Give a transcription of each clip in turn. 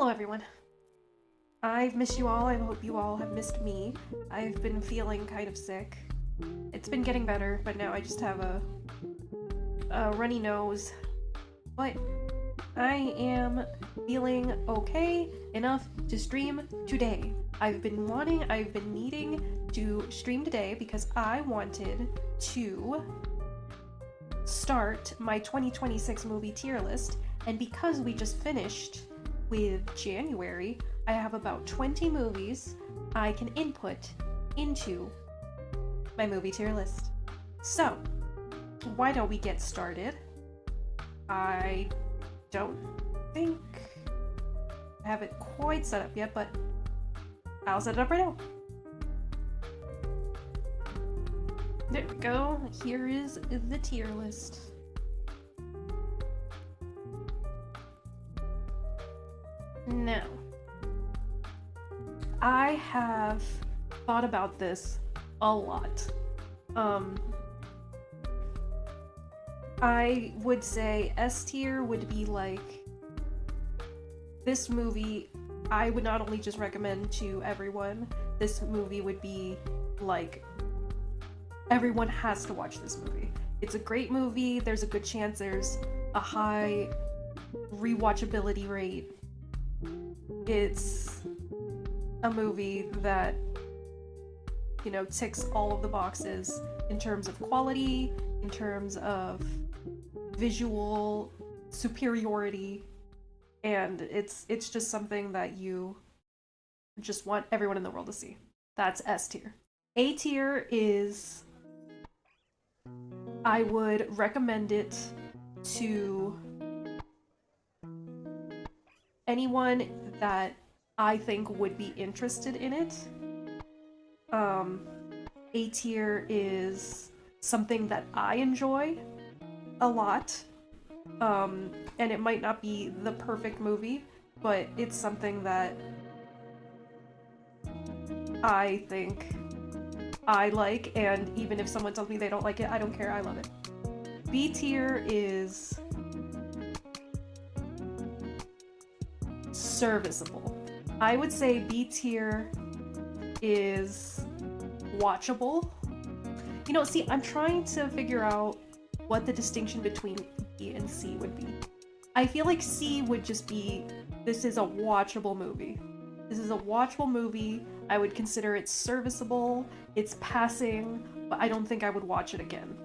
Hello everyone. I've missed you all. I hope you all have missed me. I've been feeling kind of sick. It's been getting better, but now I just have a runny nose. But I am feeling okay enough to stream today. I've been needing to stream today because I wanted to start my 2026 movie tier list, and because we just finished with January, I have about 20 movies I can input into my movie tier list. So, why don't we get started? I don't think I have it quite set up yet, but I'll set it up right now. There we go. Here is the tier list. Now, I have thought about this a lot. I would say S tier would be like, this movie I would not only just recommend to everyone, this movie would be like, everyone has to watch this movie. It's a great movie, there's a good chance there's a high rewatchability rate. It's a movie that, you know, ticks all of the boxes in terms of quality, in terms of visual superiority, and it's just something that you just want everyone in the world to see. That's S tier. A tier is, I would recommend it to anyone that I think would be interested in it. A tier is something that I enjoy a lot, and it might not be the perfect movie, but it's something that I think I like, and even if someone tells me they don't like it, I don't care, I love it. B tier is serviceable. I would say B tier is watchable. You know, see, I'm trying to figure out what the distinction between B and C would be. I feel like C would just be, this is a watchable movie. This is a watchable movie. I would consider it serviceable. It's passing, but I don't think I would watch it again.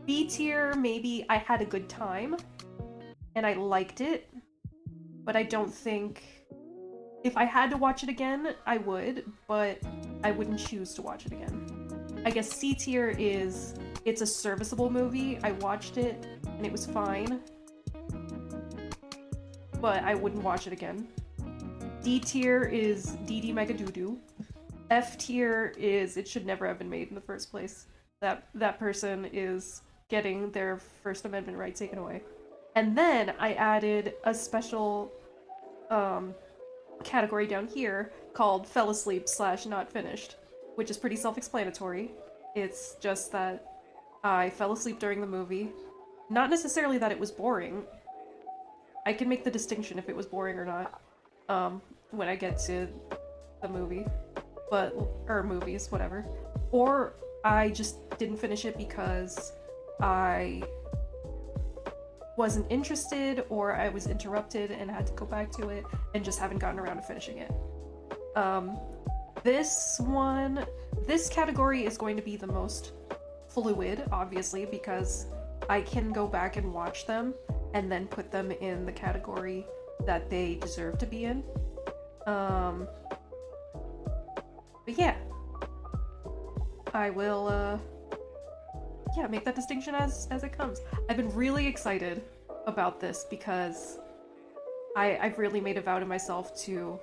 B tier, maybe I had a good time and I liked it, but I don't think, if I had to watch it again, I would, but I wouldn't choose to watch it again. I guess C tier is, it's a serviceable movie, I watched it, and it was fine, but I wouldn't watch it again. D tier is DD Mega Doo-Doo. F tier is, it should never have been made in the first place. That person is getting their First Amendment right taken away. And then I added a special category down here called fell asleep / not finished, which is pretty self-explanatory. It's just that I fell asleep during the movie. Not necessarily that it was boring. I can make the distinction if it was boring or not when I get to the movie, or movies, whatever. Or I just didn't finish it because I wasn't interested, or I was interrupted and had to go back to it and just haven't gotten around to finishing it. This category is going to be the most fluid, obviously, because I can go back and watch them and then put them in the category that they deserve to be in. But yeah, I will make that distinction as it comes. I've been really excited about this because I've really made a vow to myself to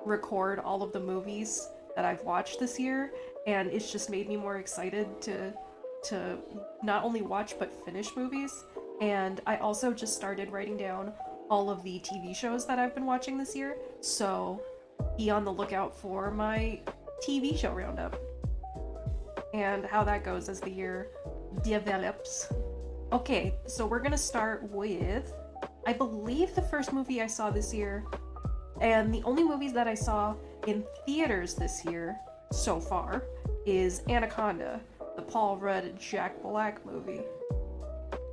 record all of the movies that I've watched this year, and it's just made me more excited to not only watch but finish movies. And I also just started writing down all of the TV shows that I've been watching this year, so be on the lookout for my TV show roundup and how that goes as the year develops. Okay, so we're gonna start with, I believe the first movie I saw this year And the only movies that I saw in theaters this year so far is Anaconda, the Paul Rudd Jack Black movie.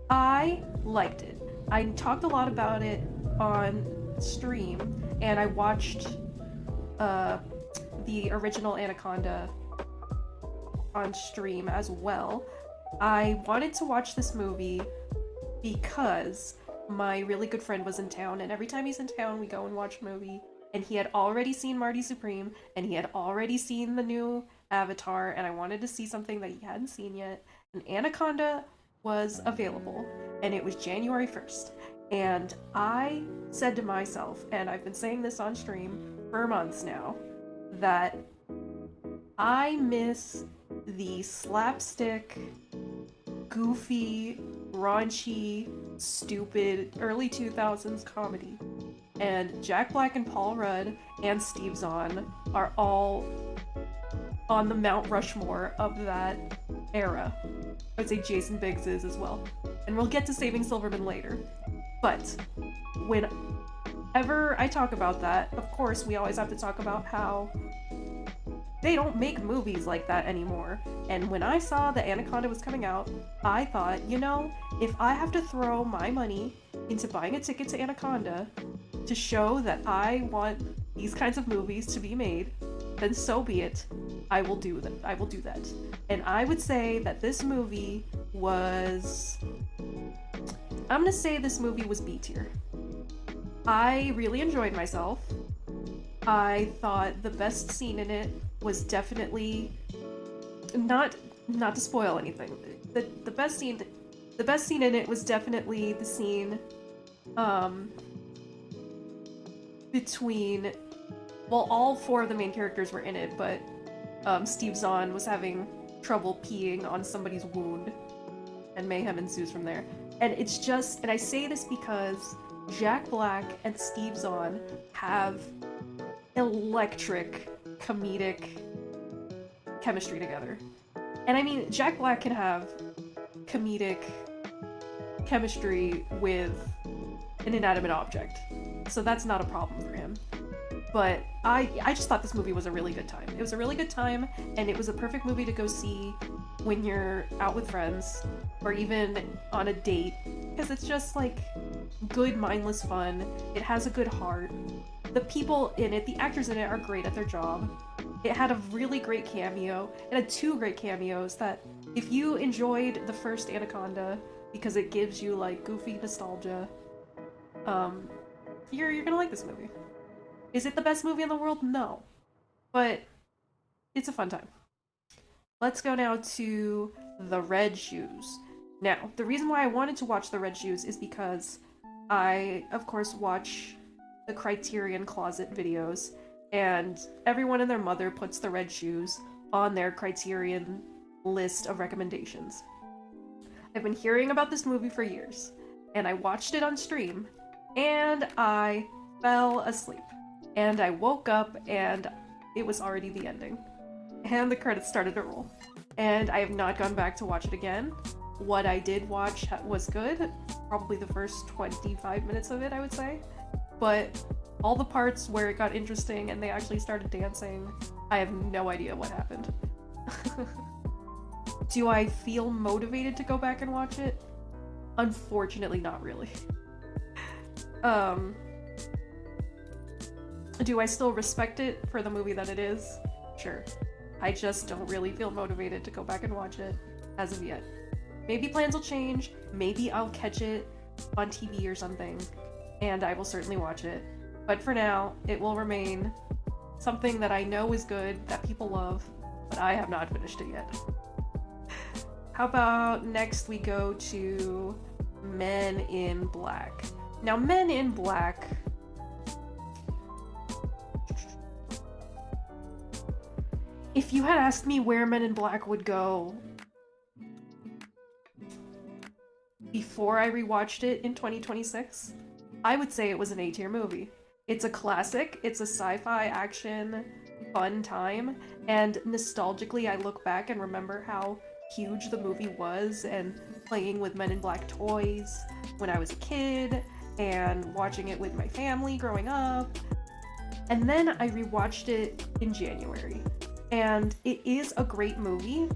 I liked it. I talked a lot about it on stream, and I watched the original Anaconda on stream as well. I wanted to watch this movie because my really good friend was in town, and every time he's in town, we go and watch a movie. And he had already seen Marty Supreme, and he had already seen the new Avatar, and I wanted to see something that he hadn't seen yet. And Anaconda was available, and it was January 1st. And I said to myself, and I've been saying this on stream for months now, that I miss the slapstick, goofy, raunchy, stupid early 2000s comedy. And Jack Black and Paul Rudd and Steve Zahn are all on the Mount Rushmore of that era. I'd say Jason Biggs is as well. And we'll get to Saving Silverman later. But whenever I talk about that, of course, we always have to talk about how they don't make movies like that anymore. And when I saw that Anaconda was coming out, I thought, you know, if I have to throw my money into buying a ticket to Anaconda to show that I want these kinds of movies to be made, then so be it. I will do that. I will do that. And I would say that this movie was... I'm gonna say this movie was B tier. I really enjoyed myself. I thought the best scene in it was definitely not to spoil anything. The best scene in it was definitely the scene between, well, all four of the main characters were in it, but Steve Zahn was having trouble peeing on somebody's wound, and mayhem ensues from there. And it's just, and I say this because Jack Black and Steve Zahn have electric comedic chemistry together. And I mean, Jack Black can have comedic chemistry with an inanimate object, so that's not a problem for him. But I just thought this movie was a really good time. It was a really good time, and it was a perfect movie to go see when you're out with friends, or even on a date, because it's just like good mindless fun. It has a good heart. The people in it, the actors in it, are great at their job. It had a really great cameo. It had two great cameos that, if you enjoyed the first Anaconda, because it gives you like goofy nostalgia, you're gonna like this movie. Is it the best movie in the world? No. But it's a fun time. Let's go now to The Red Shoes. Now, the reason why I wanted to watch The Red Shoes is because I, of course, watch the Criterion Closet videos, and everyone and their mother puts The Red Shoes on their Criterion list of recommendations. I've been hearing about this movie for years, and I watched it on stream, and I fell asleep. And I woke up, and it was already the ending. And the credits started to roll. And I have not gone back to watch it again. What I did watch was good. Probably the first 25 minutes of it, I would say. But all the parts where it got interesting and they actually started dancing, I have no idea what happened. Do I feel motivated to go back and watch it? Unfortunately, not really. Do I still respect it for the movie that it is? Sure. I just don't really feel motivated to go back and watch it as of yet. Maybe plans will change, maybe I'll catch it on TV or something, and I will certainly watch it. But for now, it will remain something that I know is good, that people love, but I have not finished it yet. How about next we go to Men in Black. Now, Men in Black... If you had asked me where Men in Black would go before I rewatched it in 2026, I would say it was an A-tier movie. It's a classic, it's a sci-fi action fun time, and nostalgically I look back and remember how huge the movie was, and playing with Men in Black toys when I was a kid, and watching it with my family growing up. And then I rewatched it in January. And it is a great movie,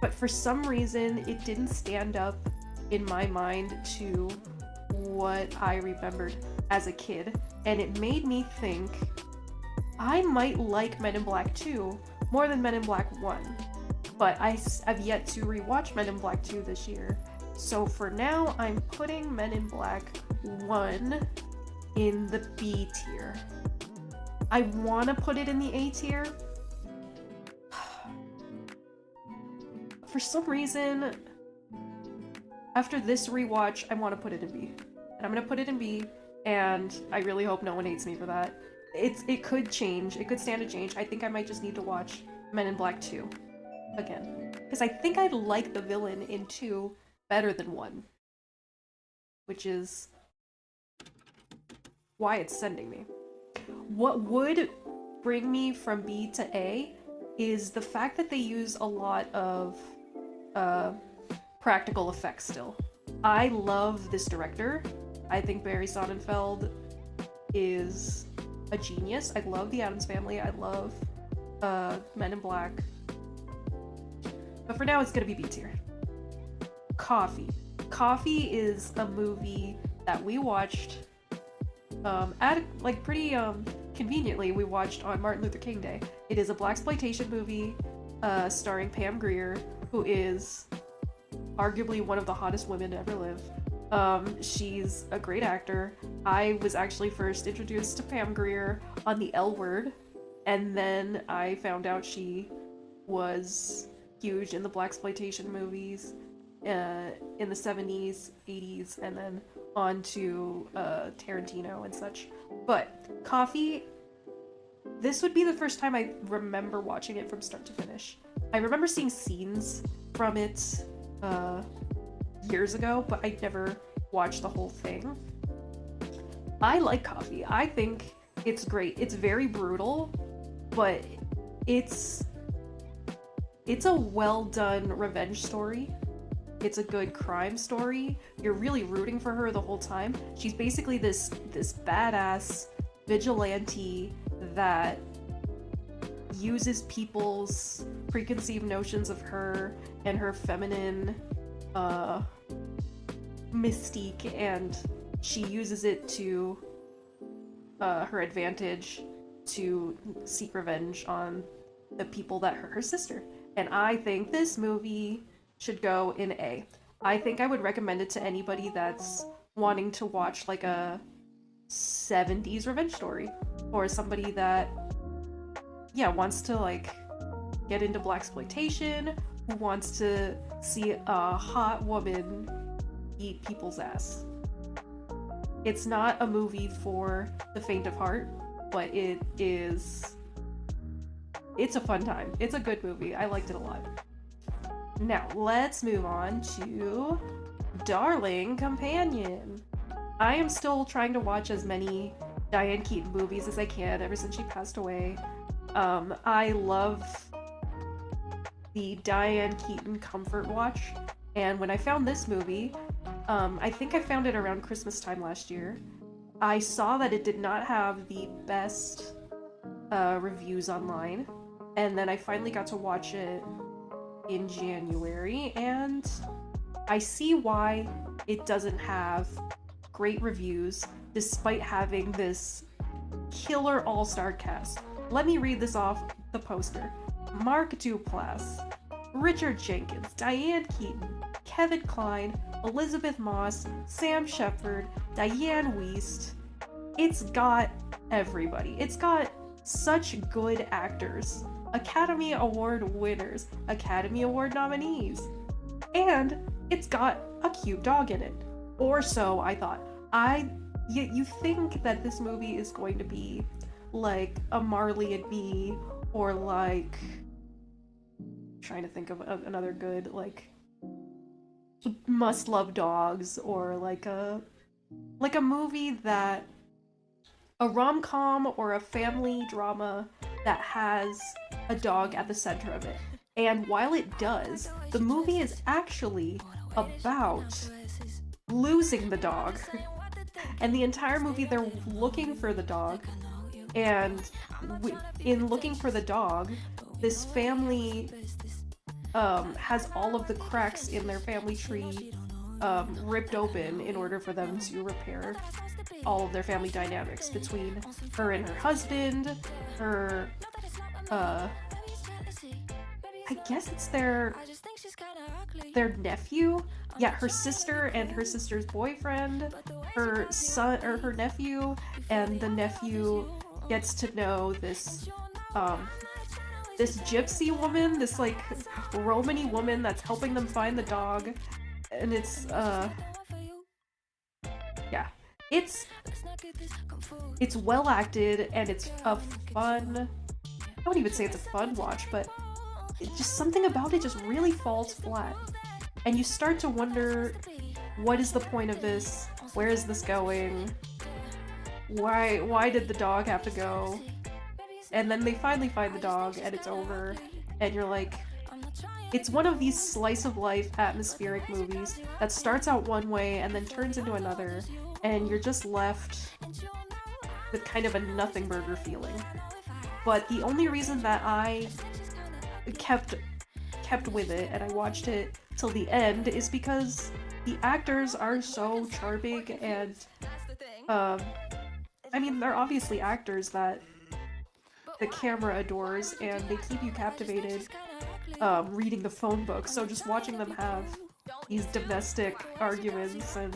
but for some reason it didn't stand up in my mind to what I remembered as a kid. And it made me think I might like Men in Black 2 more than Men in Black 1. But I've yet to rewatch Men in Black 2 this year. So for now, I'm putting Men in Black 1 in the B tier. I want to put it in the A tier. For some reason, after this rewatch, I want to put it in B. And I'm going to put it in B, and I really hope no one hates me for that. It could change. It could stand to change. I think I might just need to watch Men in Black 2 again. Because I think I like the villain in 2 better than 1. Which is why it's sending me. What would bring me from B to A is the fact that they use a lot of practical effects still. I love this director. I think Barry Sonnenfeld is a genius. I love The Addams Family. I love Men in Black. But for now, it's gonna be B tier. Coffee. Coffee is a movie that we watched pretty conveniently. We watched on Martin Luther King Day. It is a blaxploitation movie starring Pam Grier, who is arguably one of the hottest women to ever live. She's a great actor. I was actually first introduced to Pam Grier on The L Word, and then I found out she was huge in the blaxploitation movies in the 70s, 80s, and then on to Tarantino and such. But Coffee, this would be the first time I remember watching it from start to finish. I remember seeing scenes from it years ago, but I never watched the whole thing. I like Coffee. I think it's great. It's very brutal, but it's a well done revenge story. It's a good crime story. You're really rooting for her the whole time. She's basically this badass vigilante that uses people's preconceived notions of her and her feminine mystique, and she uses it to her advantage to seek revenge on the people that hurt her sister. And I think this movie should go in A. I think I would recommend it to anybody that's wanting to watch like a 70s revenge story, or somebody that wants to like get into blaxploitation, who wants to see a hot woman eat people's ass. It's not a movie for the faint of heart, but it's a fun time. It's a good movie. I liked it a lot. Now, let's move on to Darling Companion. I am still trying to watch as many Diane Keaton movies as I can ever since she passed away. I love the Diane Keaton Comfort Watch, and when I found this movie, I think I found it around Christmas time last year, I saw that it did not have the best reviews online, and then I finally got to watch it in January, and I see why it doesn't have great reviews despite having this killer all-star cast. Let me read this off the poster. Mark Duplass, Richard Jenkins, Diane Keaton, Kevin Kline, Elizabeth Moss, Sam Shepard, Diane Wiest. It's got everybody. It's got such good actors, Academy Award winners, Academy Award nominees, and it's got a cute dog in it. Or so I thought. You think that this movie is going to be like a Marley and Me, or like, trying to think of another good like Must Love Dogs, or like a movie that, a rom-com or a family drama that has a dog at the center of it. And while it does, the movie is actually about losing the dog. And the entire movie they're looking for the dog, And in looking for the dog, this family has all of the cracks in their family tree ripped open in order for them to repair all of their family dynamics between her and her husband, her I guess it's their nephew. Yeah, her sister and her sister's boyfriend, her son or her nephew, and the nephew gets to know this this gypsy woman, this like Romany woman that's helping them find the dog. And it's yeah. It's well acted, and it's a fun, I wouldn't even say it's a fun watch, but it's just something about it just really falls flat. And you start to wonder, what is the point of this? Where is this going? Why did the dog have to go? And then they finally find the dog, and it's over, and you're like, it's one of these slice of life atmospheric movies that starts out one way and then turns into another, and you're just left with kind of a nothing burger feeling. But the only reason that I kept with it and I watched it till the end is because the actors are so charming, and I mean, they're obviously actors that the camera adores, and they keep you captivated reading the phone book. So just watching them have these domestic arguments and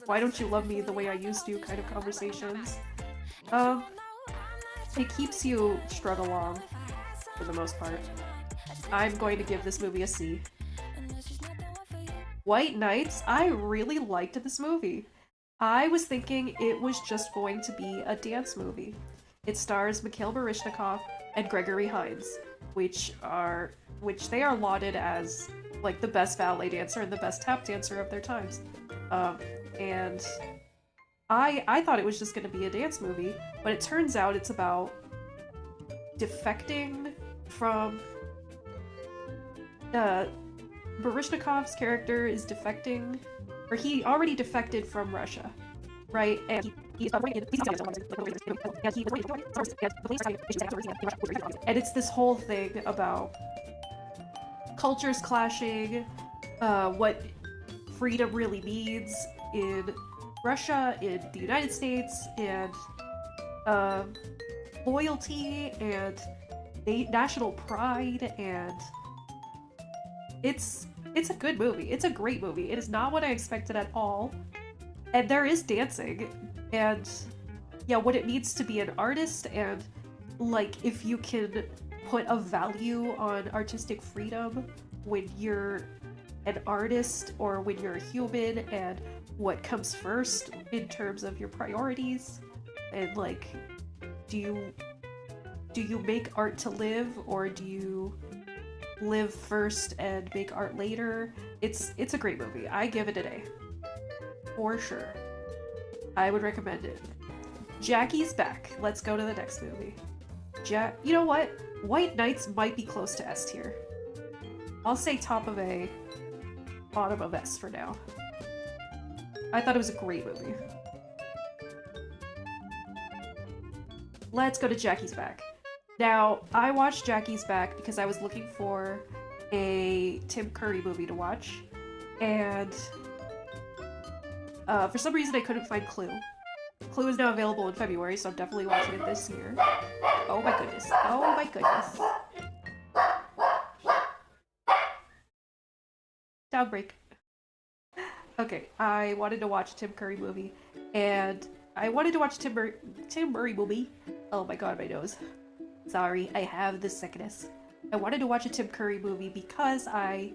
why don't you love me the way I used to kind of conversations, it keeps you strung along for the most part. I'm going to give this movie a C. White Nights, I really liked this movie. I was thinking it was just going to be a dance movie. It stars Mikhail Baryshnikov and Gregory Hines, which they are lauded as like the best ballet dancer and the best tap dancer of their times. And I thought it was just going to be a dance movie, but it turns out it's about defecting from Baryshnikov's character is defecting, or he already defected from Russia, right? And and it's this whole thing about cultures clashing, what freedom really means in Russia, in the United States, and loyalty and national pride, and it's a good movie. It's a great movie. It is not what I expected at all. And there is dancing, and yeah, what it means to be an artist, and like if you can put a value on artistic freedom when you're an artist or when you're a human, and what comes first in terms of your priorities, and like do you make art to live, or do you live first and make art later? It's a great movie. I give it an A. For sure. I would recommend it. Jackie's Back. Let's go to the next movie. You know what? White Nights might be close to S tier. I'll say top of A, bottom of S for now. I thought it was a great movie. Let's go to Jackie's Back. Now, I watched Jackie's Back because I was looking for a Tim Curry movie to watch, and for some reason I couldn't find Clue. Clue is now available in February, so I'm definitely watching it this year. Oh my goodness. Oh my goodness. Downbreak. Okay, I wanted to watch a Tim Curry movie, and I wanted to watch Tim Murray movie. Oh my god, my nose. Sorry, I have the sickness. I wanted to watch a Tim Curry movie because I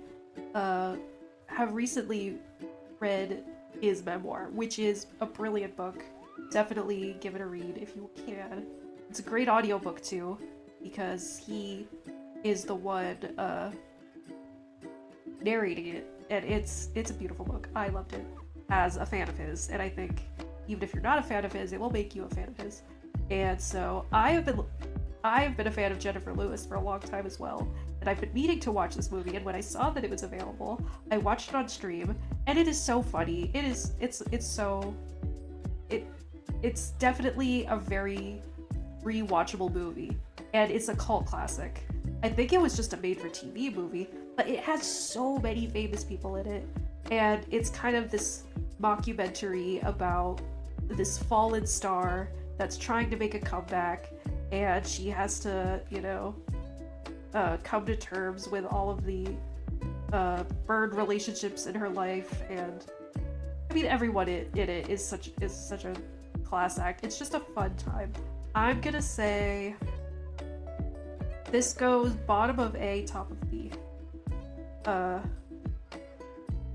have recently read his memoir, which is a brilliant book. Definitely give it a read if you can. It's a great audiobook too, because he is the one narrating it, and it's a beautiful book. I loved it as a fan of his, and I think even if you're not a fan of his, it will make you a fan of his. And so I've been a fan of Jennifer Lewis for a long time as well, and I've been meaning to watch this movie, and when I saw that it was available, I watched it on stream, and it is so funny. It's definitely a very rewatchable movie, and it's a cult classic. I think it was just a made-for-TV movie, but it has so many famous people in it, and it's kind of this mockumentary about this fallen star that's trying to make a comeback, and she has to, come to terms with all of the burned relationships in her life, and I mean everyone in it is such a class act. It's just a fun time. I'm gonna say this goes bottom of A, top of B.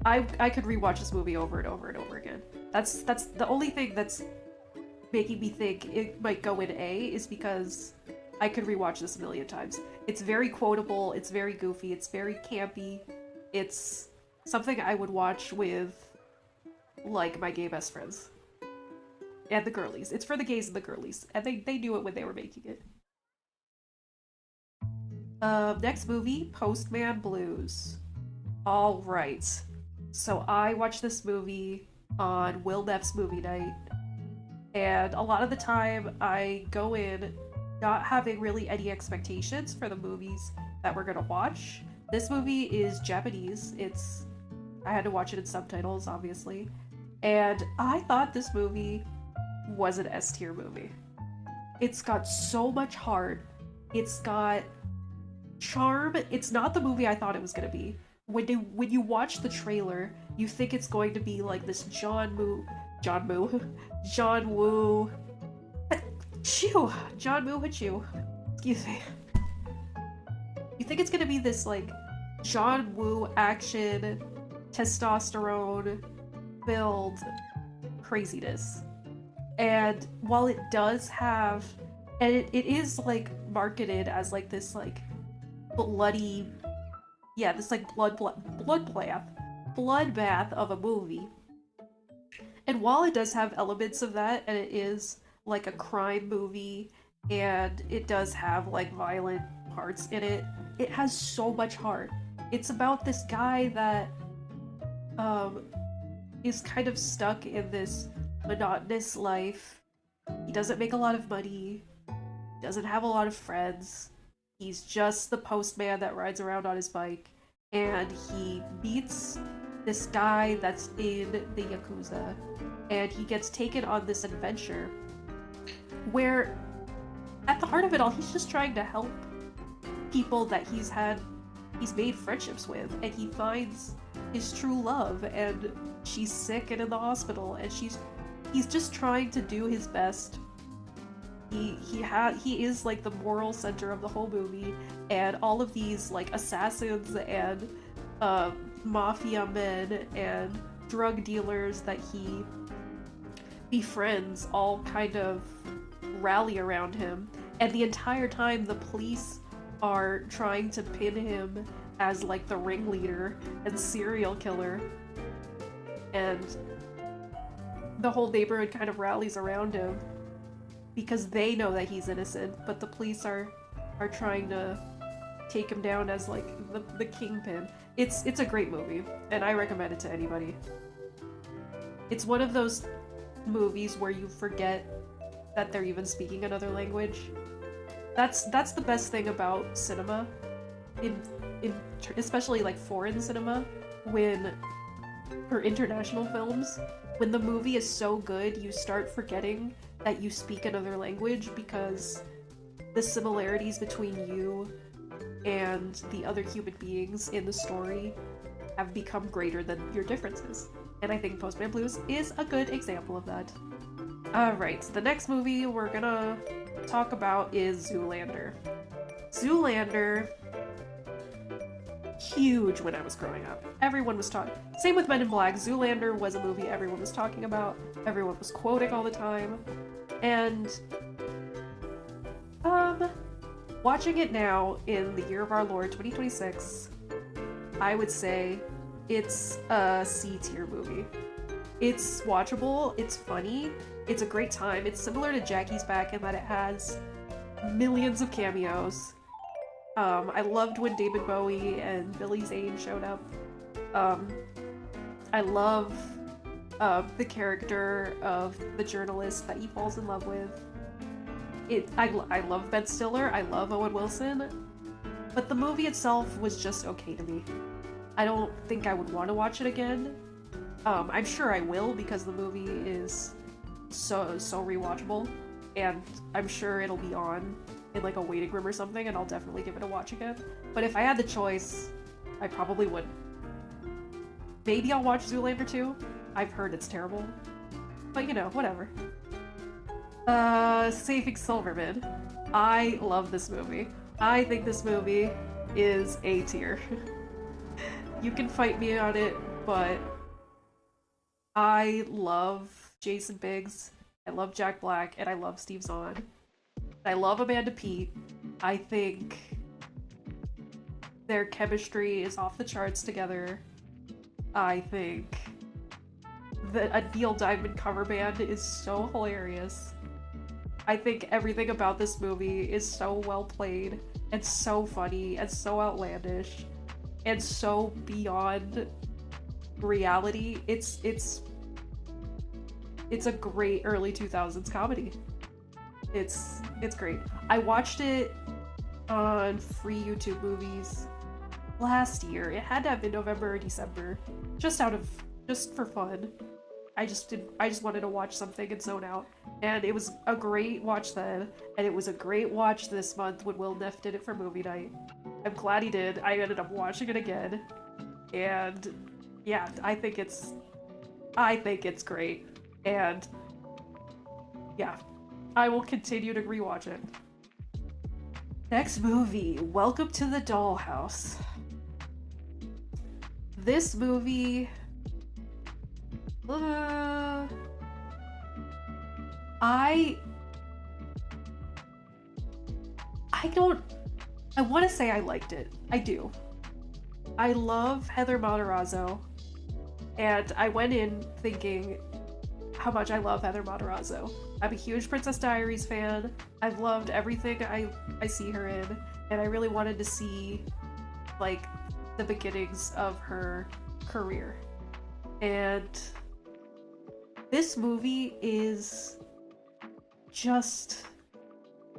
I could rewatch this movie over and over and over again. That's the only thing that's making me think it might go in A, is because I could rewatch this a million times. It's very quotable, it's very goofy, it's very campy. It's something I would watch with, like, my gay best friends. And the girlies. It's for the gays and the girlies. And they knew it when they were making it. Next movie, Postman Blues. Alright. So I watched this movie on Will Neff's movie night. And a lot of the time I go in not having really any expectations for the movies that we're gonna watch. This movie is Japanese. I had to watch it in subtitles, obviously. And I thought this movie was an S-tier movie. It's got so much heart. It's got charm. It's not the movie I thought it was gonna be. When you watch the trailer, you think it's going to be like this John Woo Hachu. Excuse me. You think it's gonna be this like John Woo action, testosterone filled craziness. And while it does have, and it is like marketed as like this like bloody, this like bloodbath of a movie. And while it does have elements of that, and it is like a crime movie, and it does have like violent parts in it, it has so much heart. It's about this guy that is kind of stuck in this monotonous life. He doesn't make a lot of money, doesn't have a lot of friends. He's just the postman that rides around on his bike, and he meets this guy that's in the Yakuza, and he gets taken on this adventure where at the heart of it all, he's just trying to help people that he's made friendships with, and he finds his true love, and she's sick and in the hospital, and he's just trying to do his best. He is like the moral center of the whole movie, and all of these like assassins and mafia men and drug dealers that he befriends all kind of rally around him, and the entire time the police are trying to pin him as like the ringleader and serial killer, and the whole neighborhood kind of rallies around him because they know that he's innocent, but the police are trying to take him down as like the kingpin. It's a great movie, and I recommend it to anybody. It's one of those movies where you forget that they're even speaking another language. That's the best thing about cinema, especially like foreign cinema, or international films. When the movie is so good, you start forgetting that you speak another language because the similarities between you and the other human beings in the story have become greater than your differences. And I think Postman Blues is a good example of that. Alright, so the next movie we're gonna talk about is Zoolander. Zoolander, huge when I was growing up. Everyone was talking. Same with Men in Black. Zoolander was a movie everyone was talking about. Everyone was quoting all the time. And watching it now in the year of our Lord 2026, I would say it's a C-tier movie. It's watchable, it's funny, it's a great time. It's similar to Jackie's Back in that it has millions of cameos. I loved when David Bowie and Billy Zane showed up. I love the character of the journalist that he falls in love with. I love Ben Stiller, I love Owen Wilson, but the movie itself was just okay to me. I don't think I would want to watch it again. I'm sure I will because the movie is so rewatchable, and I'm sure it'll be on in like a waiting room or something, and I'll definitely give it a watch again. But if I had the choice, I probably wouldn't. Maybe I'll watch Zoolander 2. I've heard it's terrible. But you know, whatever. Saving Silverman. I love this movie. I think this movie is A tier. You can fight me on it, but I love Jason Biggs, I love Jack Black, and I love Steve Zahn. I love Amanda Peet. I think their chemistry is off the charts together. I think a Neil Diamond cover band is so hilarious. I think everything about this movie is so well played, and so funny, and so outlandish, and so beyond reality. It's a great early 2000s comedy. It's great. I watched it on free YouTube movies last year. It had to have been November or December, just for fun. I just wanted to watch something and zone out, and it was a great watch then, and it was a great watch this month when Will Neff did it for movie night. I'm glad he did. I ended up watching it again, and yeah, I think it's great, and yeah, I will continue to rewatch it. Next movie, Welcome to the Dollhouse. This movie, I want to say I liked it. I do. I love Heather Matarazzo, and I went in thinking how much I love Heather Matarazzo. I'm a huge Princess Diaries fan. I've loved everything I see her in, and I really wanted to see like the beginnings of her career. And this movie is just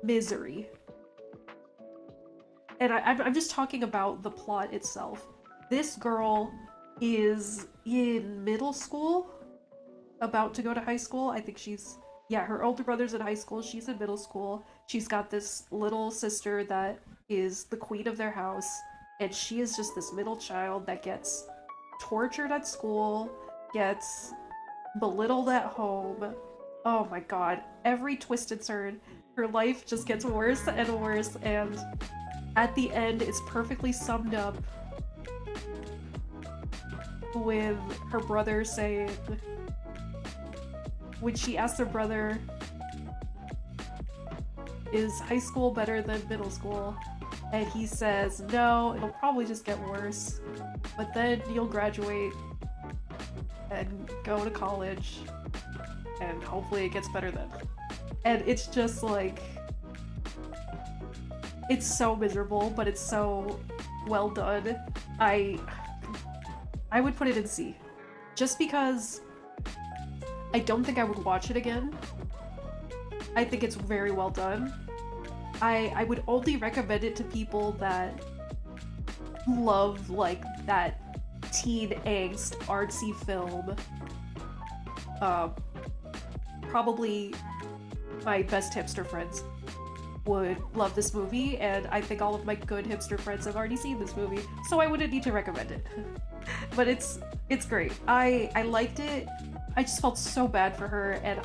misery. And I'm just talking about the plot itself. This girl is in middle school, about to go to high school. I think her older brother's in high school, she's in middle school. She's got this little sister that is the queen of their house, and she is just this middle child that gets tortured at school, gets belittled at home. Oh my god, every twist and turn, her life just gets worse and worse, and at the end it's perfectly summed up with her brother saying, when she asks her brother, is high school better than middle school? And he says, no, it'll probably just get worse, but then you'll graduate and go to college, and hopefully it gets better then. And it's just like, it's so miserable, but it's so well done. I would put it in C. Just because I don't think I would watch it again. I think it's very well done. I would only recommend it to people that love like that teen angst artsy film. Probably my best hipster friends would love this movie, and I think all of my good hipster friends have already seen this movie, so I wouldn't need to recommend it. But it's great. I liked it. I just felt so bad for her, and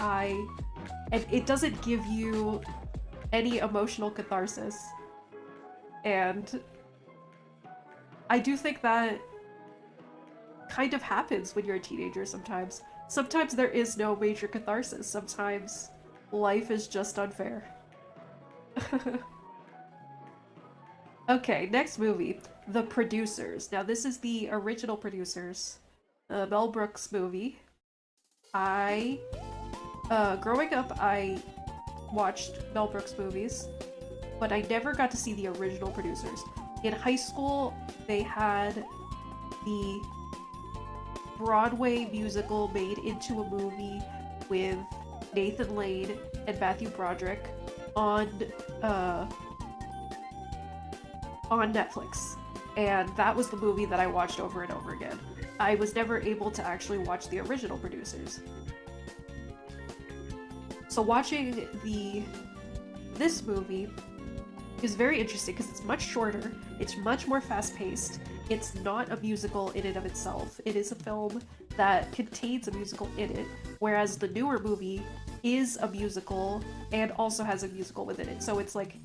it doesn't give you any emotional catharsis. And I do think that kind of happens when you're a teenager sometimes. Sometimes there is no major catharsis. Sometimes life is just unfair. Okay, next movie, The Producers. Now this is the original producers, Mel Brooks movie. Growing up, I watched Mel Brooks movies, but I never got to see the original producers. In high school, they had the Broadway musical made into a movie with Nathan Lane and Matthew Broderick, on Netflix, and that was the movie that I watched over and over again. I was never able to actually watch the original producers. So watching this movie is very interesting because it's much shorter, it's much more fast-paced, it's not a musical in and of itself. It is a film that contains a musical in it, whereas the newer movie is a musical and also has a musical within it. So it's like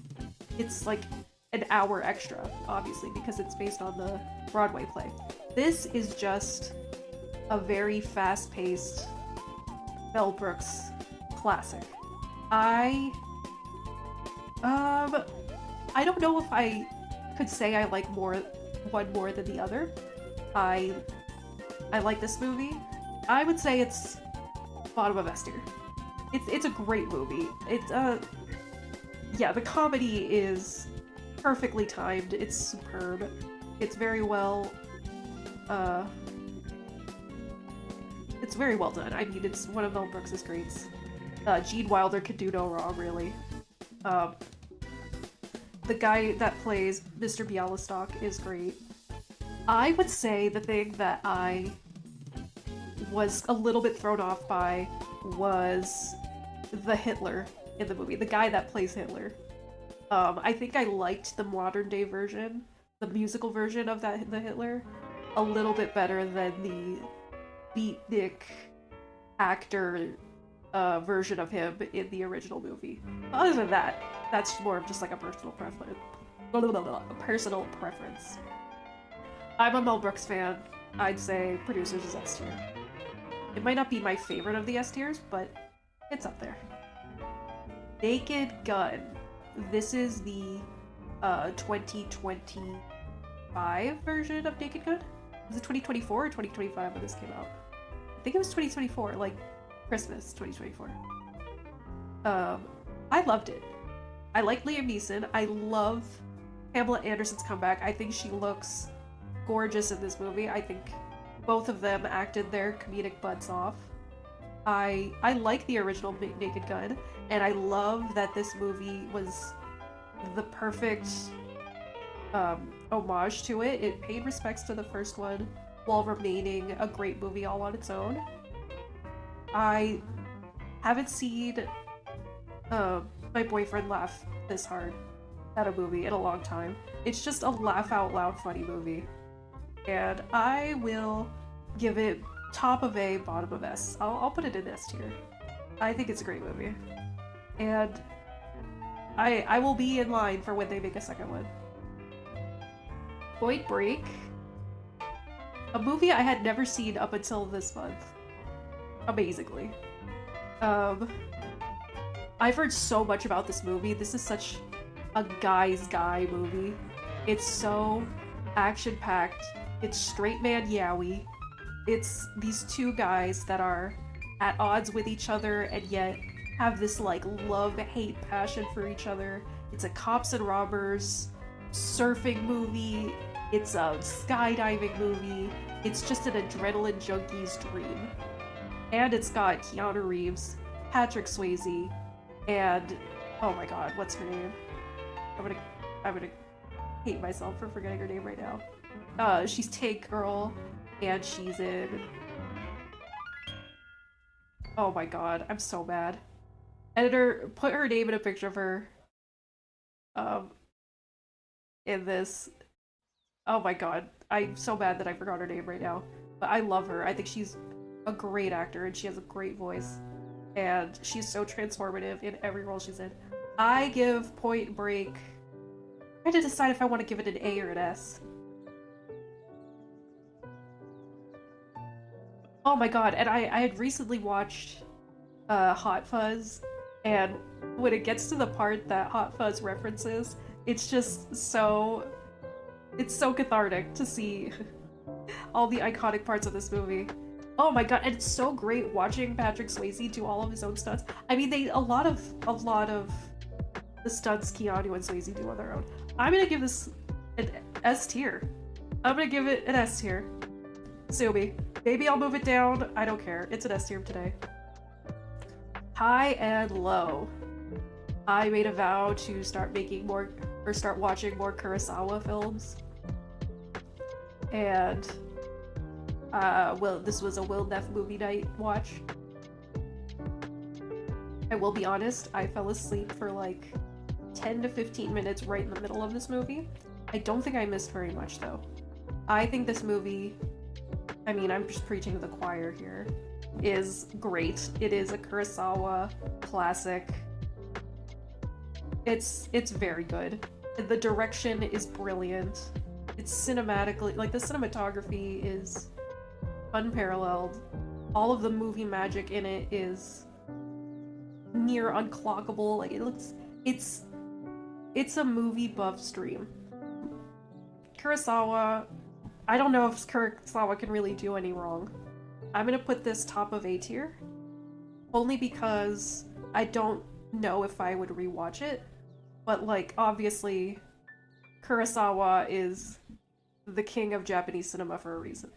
an hour extra, obviously, because it's based on the Broadway play. This is just a very fast-paced Mel Brooks classic. I don't know if I could say I like one more than the other. I like this movie. I would say it's bottom of S tier. It's a great movie. Yeah, the comedy is perfectly timed. It's superb. It's very well done. I mean, it's one of Mel Brooks' greats. Gene Wilder could do no wrong, really. The guy that plays Mr. Bialystok is great. I would say the thing that I was a little bit thrown off by was the Hitler in the movie, the guy that plays Hitler. I think I liked the modern day version, the musical version of the Hitler, a little bit better than the beatnik actor version of him in the original movie. Other than that, that's more of just like a personal preference. I'm a Mel Brooks fan. I'd say Producers is S tier. It might not be my favorite of the S tiers, but it's up there. Naked Gun. This is the 2025 version of Naked Gun? Was it 2024 or 2025 when this came out? I think it was 2024, like Christmas 2024. I loved it. I like Liam Neeson. I love Pamela Anderson's comeback. I think she looks gorgeous in this movie. I think both of them acted their comedic butts off. I like the original Naked Gun, and I love that this movie was the perfect homage to it. It paid respects to the first one while remaining a great movie all on its own. I haven't seen my boyfriend laugh this hard at a movie in a long time. It's just a laugh out loud funny movie. And I will give it top of A, bottom of S. I'll put it in S tier. I think it's a great movie. And I will be in line for when they make a second one. Point Break. A movie I had never seen up until this month. Amazingly. I've heard so much about this movie. This is such a guy's guy movie. It's so action-packed. It's straight man yaoi. It's these two guys that are at odds with each other and yet have this like love-hate passion for each other. It's a cops and robbers surfing movie. It's a skydiving movie. It's just an adrenaline junkie's dream. And it's got Keanu Reeves, Patrick Swayze, and oh my god, what's her name? I'm gonna hate myself for forgetting her name right now. She's Tank Girl, and she's in... Oh my god, I'm so bad. Editor, put her name in a picture of her. In this. Oh my god, I'm so bad that I forgot her name right now. But I love her. I think she's a great actor, and she has a great voice. And she's so transformative in every role she's in. I give Point Break... I had to decide if I want to give it an A or an S. Oh my god, and I had recently watched Hot Fuzz, and when it gets to the part that Hot Fuzz references, it's just so... It's so cathartic to see all the iconic parts of this movie. Oh my god, and it's so great watching Patrick Swayze do all of his own stunts. I mean, a lot of the stunts Keanu and Swayze do on their own. I'm gonna give this an S tier. I'm gonna give it an S tier. Sue me. Maybe I'll move it down. I don't care. It's an S tier today. High and Low. I made a vow to start making more, or start watching more Kurosawa films. And, well, this was a Will Neff movie night watch. I will be honest, I fell asleep for like 10 to 15 minutes right in the middle of this movie. I don't think I missed very much though. I think this movie, I mean, I'm just preaching to the choir here, is great. It is a Kurosawa classic. It's very good. The direction is brilliant. It's cinematically, like the cinematography is unparalleled. All of the movie magic in it is near unclockable. Like it's a movie buff stream. Kurosawa, I don't know if Kurosawa can really do any wrong. I'm gonna put this top of A tier, only because I don't know if I would rewatch it, but like, obviously, Kurosawa is the king of Japanese cinema for a reason.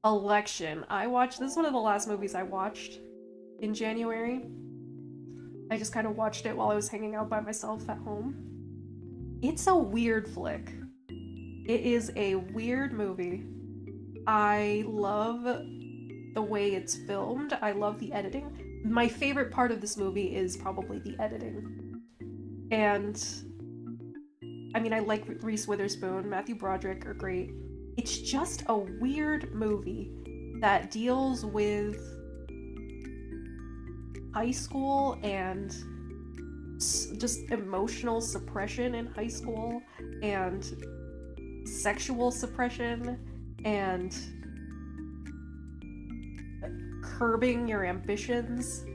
Election. This is one of the last movies I watched in January. I just kind of watched it while I was hanging out by myself at home. It's a weird flick. It is a weird movie. I love the way it's filmed. I love the editing. My favorite part of this movie is probably the editing. And I mean, I like Reese Witherspoon, Matthew Broderick are great. It's just a weird movie that deals with high school and just emotional suppression in high school and sexual suppression and curbing your ambitions.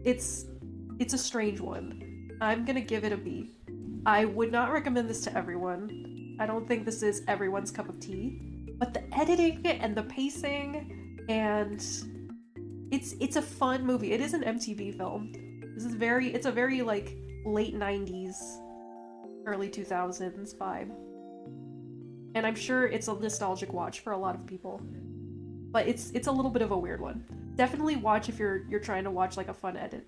It's a strange one. I'm gonna give it a B. I would not recommend this to everyone. I don't think this is everyone's cup of tea. But the editing and the pacing and it's a fun movie. It is an MTV film. It's a very like late 90s, early 2000s vibe. And I'm sure it's a nostalgic watch for a lot of people. But it's a little bit of a weird one. Definitely watch if you're trying to watch like a fun edit.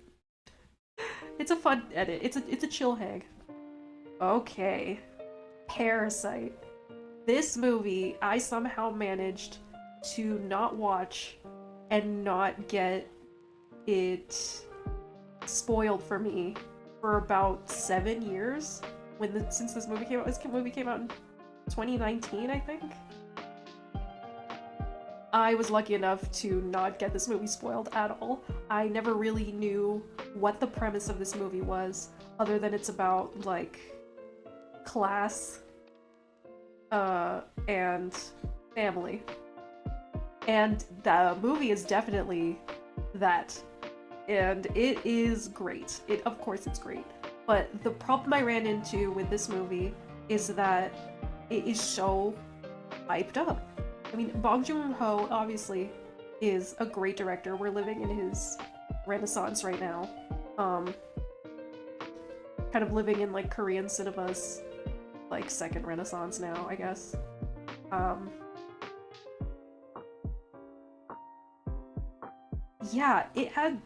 It's a fun edit. It's a chill hang. Okay. Parasite. This movie, I somehow managed to not watch and not get it spoiled for me for about 7 years since this movie came out. This movie came out in 2019, I think. I was lucky enough to not get this movie spoiled at all. I never really knew what the premise of this movie was, other than it's about, like, class, and family. And the movie is definitely that. And it is great. Of course it's great. But the problem I ran into with this movie is that it is so hyped up. I mean, Bong Joon-ho obviously is a great director. We're living in his renaissance right now. Kind of living in like Korean cinema's like second renaissance now, I guess. Yeah, it had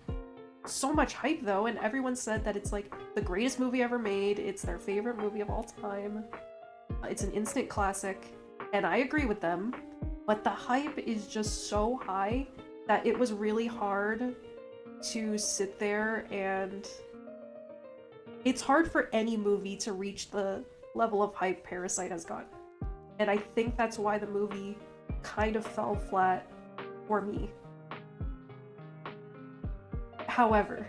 so much hype though, and everyone said that it's like the greatest movie ever made. It's their favorite movie of all time. It's an instant classic, and I agree with them. But the hype is just so high that it was really hard to sit there, and it's hard for any movie to reach the level of hype Parasite has gotten. And I think that's why the movie kind of fell flat for me. However,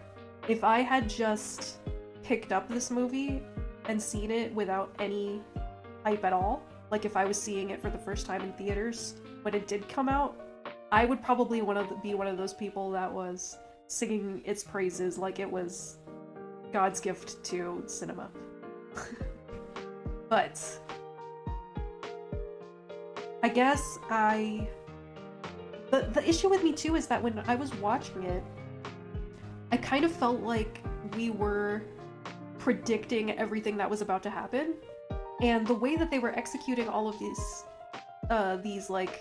if I had just picked up this movie and seen it without any hype at all, like if I was seeing it for the first time in theaters when it did come out, I would probably be one of those people that was singing its praises like it was God's gift to cinema. But I guess the issue with me too is that when I was watching it, I kind of felt like we were predicting everything that was about to happen, and the way that they were executing all of these like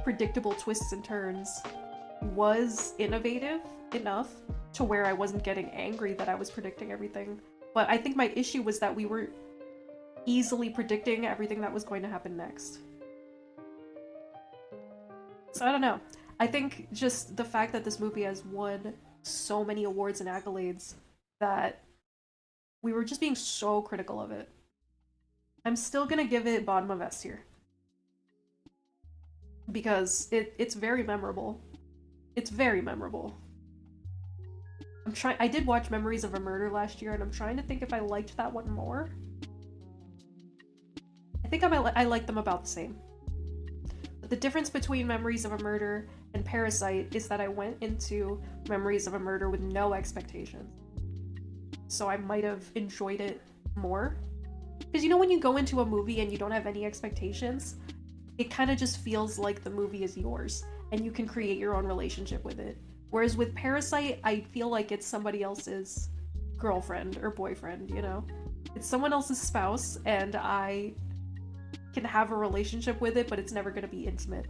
predictable twists and turns was innovative enough to where I wasn't getting angry that I was predicting everything. But I think my issue was that we were easily predicting everything that was going to happen next. So I don't know. I think just the fact that this movie has won so many awards and accolades that we were just being so critical of it. I'm still gonna give it bottom of S tier. Because it's very memorable. It's very memorable. I did watch Memories of a Murder last year, and I'm trying to think if I liked that one more. I think I like them about the same. But the difference between Memories of a Murder and Parasite is that I went into Memories of a Murder with no expectations. So I might have enjoyed it more. Because you know when you go into a movie and you don't have any expectations, it kind of just feels like the movie is yours, and you can create your own relationship with it. Whereas with Parasite, I feel like it's somebody else's girlfriend or boyfriend, you know? It's someone else's spouse, and I can have a relationship with it, but it's never gonna be intimate.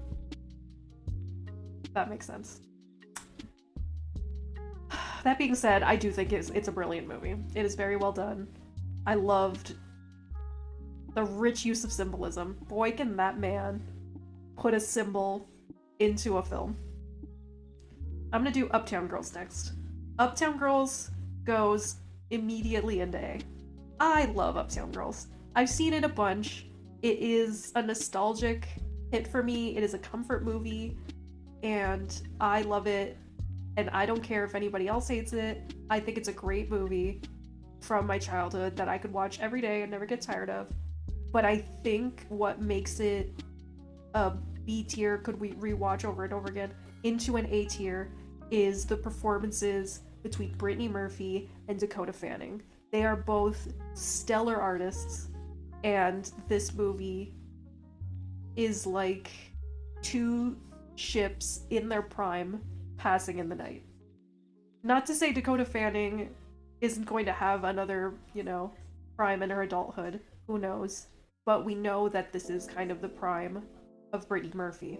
If that makes sense. That being said, I do think it's a brilliant movie. It is very well done. I loved the rich use of symbolism. Boy, can that man put a symbol into a film. I'm gonna do Uptown Girls next. Uptown Girls goes immediately into A. I love Uptown Girls. I've seen it a bunch. It is a nostalgic hit for me. It is a comfort movie, and I love it, and I don't care if anybody else hates it. I think it's a great movie from my childhood that I could watch every day and never get tired of. But I think what makes it a B tier, could we rewatch over and over again, into an A tier is the performances between Brittany Murphy and Dakota Fanning. They are both stellar artists, and this movie is like two ships in their prime passing in the night. Not to say Dakota Fanning isn't going to have another, prime in her adulthood. Who knows? But we know that this is kind of the prime of Brittany Murphy,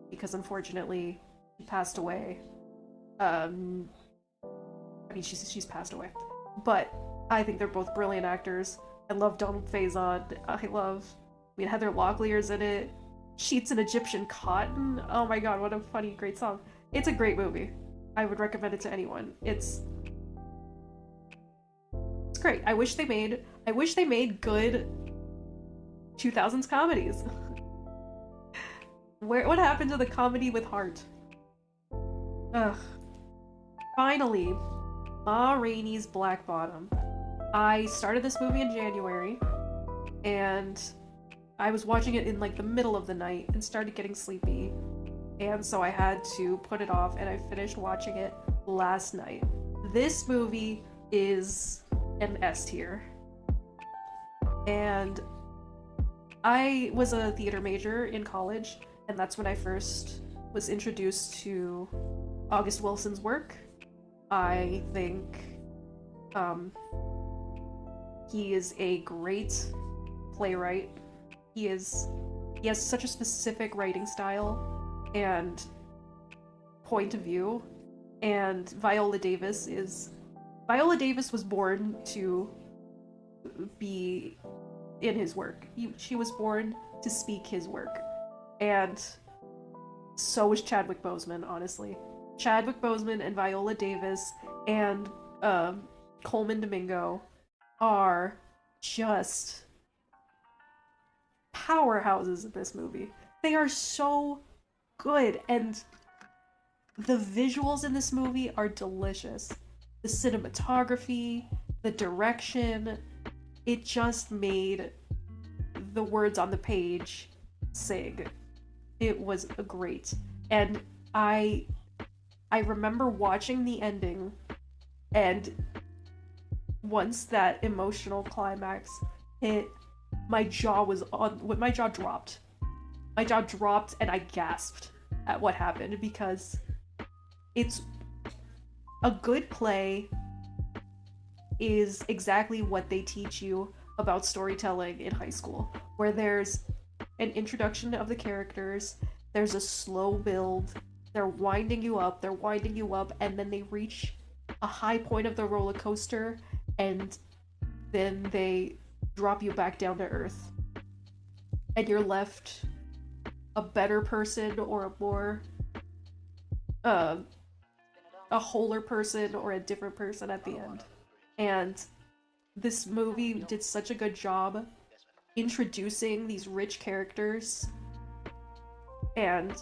because unfortunately she passed away. She's passed away. But I think they're both brilliant actors. I love Donald Faison. Heather Locklear's in it. Sheets in Egyptian Cotton. Oh my god, what a funny, great song. It's a great movie. I would recommend it to anyone. It's great. I wish they made good 2000s comedies. What happened to the comedy with heart? Ugh. Finally, Ma Rainey's Black Bottom. I started this movie in January, and I was watching it in like the middle of the night and started getting sleepy, and so I had to put it off, and I finished watching it last night. This movie is an S tier, and I was a theater major in college, and that's when I first was introduced to August Wilson's work. I think he is a great playwright. He has such a specific writing style and point of view, and Viola Davis was born to be in his work. She was born to speak his work, and so was Chadwick Boseman, honestly. Chadwick Boseman and Viola Davis and Coleman Domingo are just powerhouses in this movie. They are so good, and the visuals in this movie are delicious. The cinematography, the direction, it just made the words on the page sing. It was great. And I remember watching the ending, and once that emotional climax hit, my jaw dropped. My jaw dropped, and I gasped at what happened, because it's a good play is exactly what they teach you about storytelling in high school, where there's an introduction of the characters, there's a slow build, they're winding you up, and then they reach a high point of the roller coaster and then they drop you back down to earth. And you're left a better person or a more uh, a wholer person or a different person at the end. And this movie did such a good job introducing these rich characters and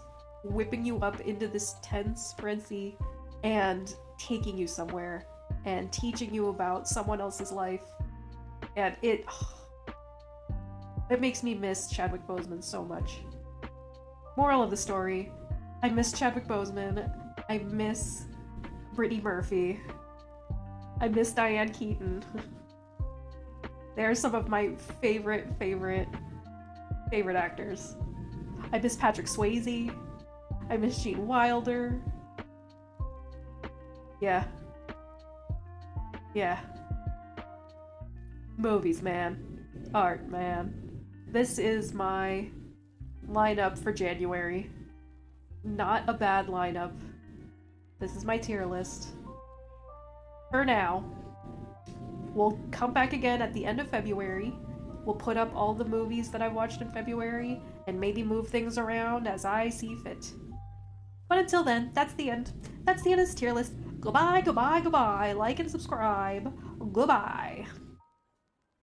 whipping you up into this tense frenzy and taking you somewhere and teaching you about someone else's life. And it makes me miss Chadwick Boseman so much. Moral of the story, I miss Chadwick Boseman. I miss Brittany Murphy. I miss Diane Keaton. They're some of my favorite actors. I miss Patrick Swayze. I miss Gene Wilder. Yeah. Yeah. Movies, man. Art, man. This is my lineup for January. Not a bad lineup. This is my tier list. For now. We'll come back again at the end of February. We'll put up all the movies that I watched in February and maybe move things around as I see fit. But until then, that's the end. That's the end of this tier list. Goodbye, goodbye, goodbye. Like and subscribe. Goodbye.